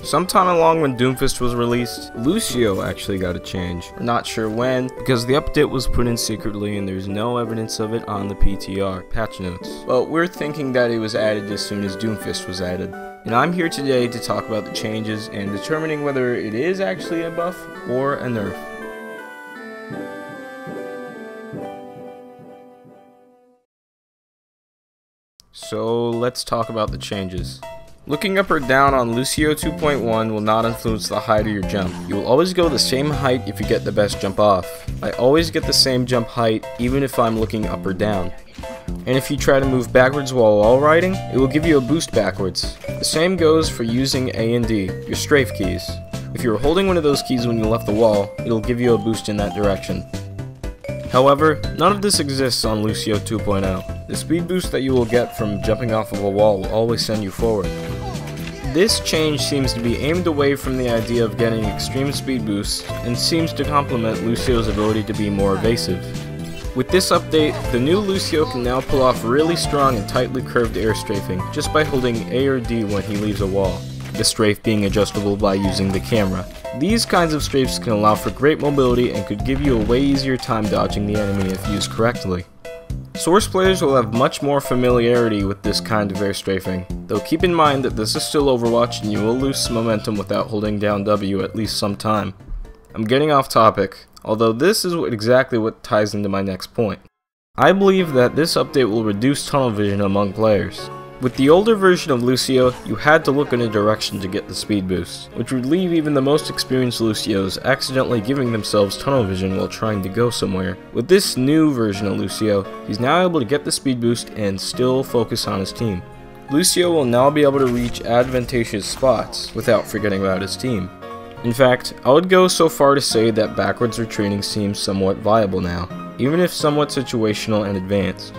Sometime along when Doomfist was released, Lucio actually got a change. We're not sure when, because the update was put in secretly and there's no evidence of it on the PTR, patch notes. But we're thinking that it was added as soon as Doomfist was added. And I'm here today to talk about the changes and determining whether it is actually a buff or a nerf. So let's talk about the changes. Looking up or down on Lucio 2.1 will not influence the height of your jump. You will always go the same height if you get the best jump off. I always get the same jump height even if I'm looking up or down. And if you try to move backwards while wall riding, it will give you a boost backwards. The same goes for using A and D, your strafe keys. If you were holding one of those keys when you left the wall, it'll give you a boost in that direction. However, none of this exists on Lucio 2.0. The speed boost that you will get from jumping off of a wall will always send you forward. This change seems to be aimed away from the idea of getting extreme speed boosts and seems to complement Lucio's ability to be more evasive. With this update, the new Lucio can now pull off really strong and tightly curved air strafing just by holding A or D when he leaves a wall, the strafe being adjustable by using the camera. These kinds of strafes can allow for great mobility and could give you a way easier time dodging the enemy if used correctly. Source players will have much more familiarity with this kind of air strafing, though keep in mind that this is still Overwatch and you will lose some momentum without holding down W at least some time. I'm getting off topic, although this is exactly what ties into my next point. I believe that this update will reduce tunnel vision among players. With the older version of Lucio, you had to look in a direction to get the speed boost, which would leave even the most experienced Lucios accidentally giving themselves tunnel vision while trying to go somewhere. With this new version of Lucio, he's now able to get the speed boost and still focus on his team. Lucio will now be able to reach advantageous spots without forgetting about his team. In fact, I would go so far to say that backwards retreating seems somewhat viable now, even if somewhat situational and advanced.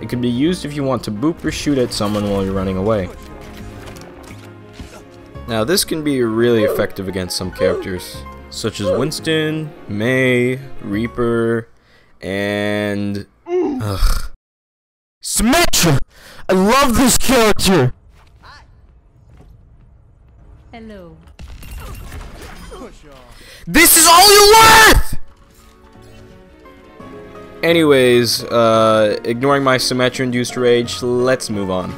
It can be used if you want to boop or shoot at someone while you're running away. Now this can be really effective against some characters, such as Winston, Mei, Reaper, and... Symmetra! I love this character! Hello. This is all you're worth! Anyways, ignoring my Symmetra-induced rage, let's move on.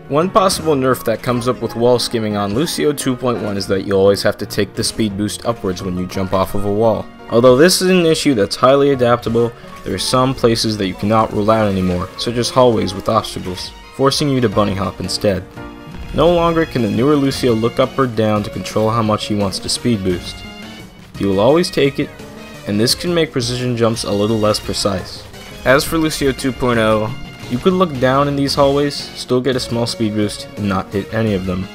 One possible nerf that comes up with wall skimming on Lucio 2.1 is that you always have to take the speed boost upwards when you jump off of a wall. Although this is an issue that's highly adaptable, there are some places that you cannot rule out anymore, such as hallways with obstacles, forcing you to bunny hop instead. No longer can the newer Lucio look up or down to control how much he wants to speed boost. He will always take it, and this can make precision jumps a little less precise. As for Lucio 2.0, you could look down in these hallways, still get a small speed boost, and not hit any of them.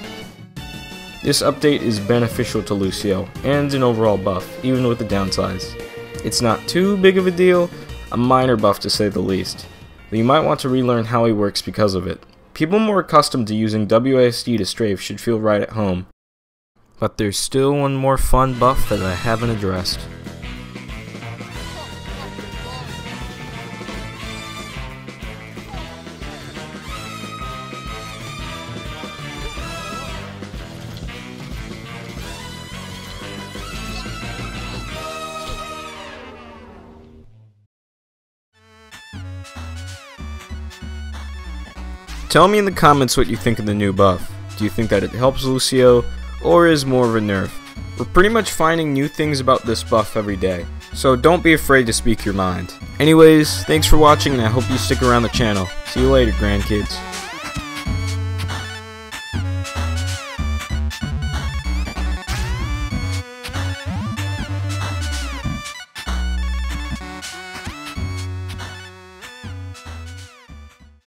This update is beneficial to Lucio, and an overall buff, even with the downsides. It's not too big of a deal, a minor buff to say the least, but you might want to relearn how he works because of it. People more accustomed to using WASD to strafe should feel right at home. But there's still one more fun buff that I haven't addressed. Tell me in the comments what you think of the new buff. Do you think that it helps Lucio, or is more of a nerf? We're pretty much finding new things about this buff every day, so don't be afraid to speak your mind. Anyways, thanks for watching and I hope you stick around the channel. See you later, grandkids.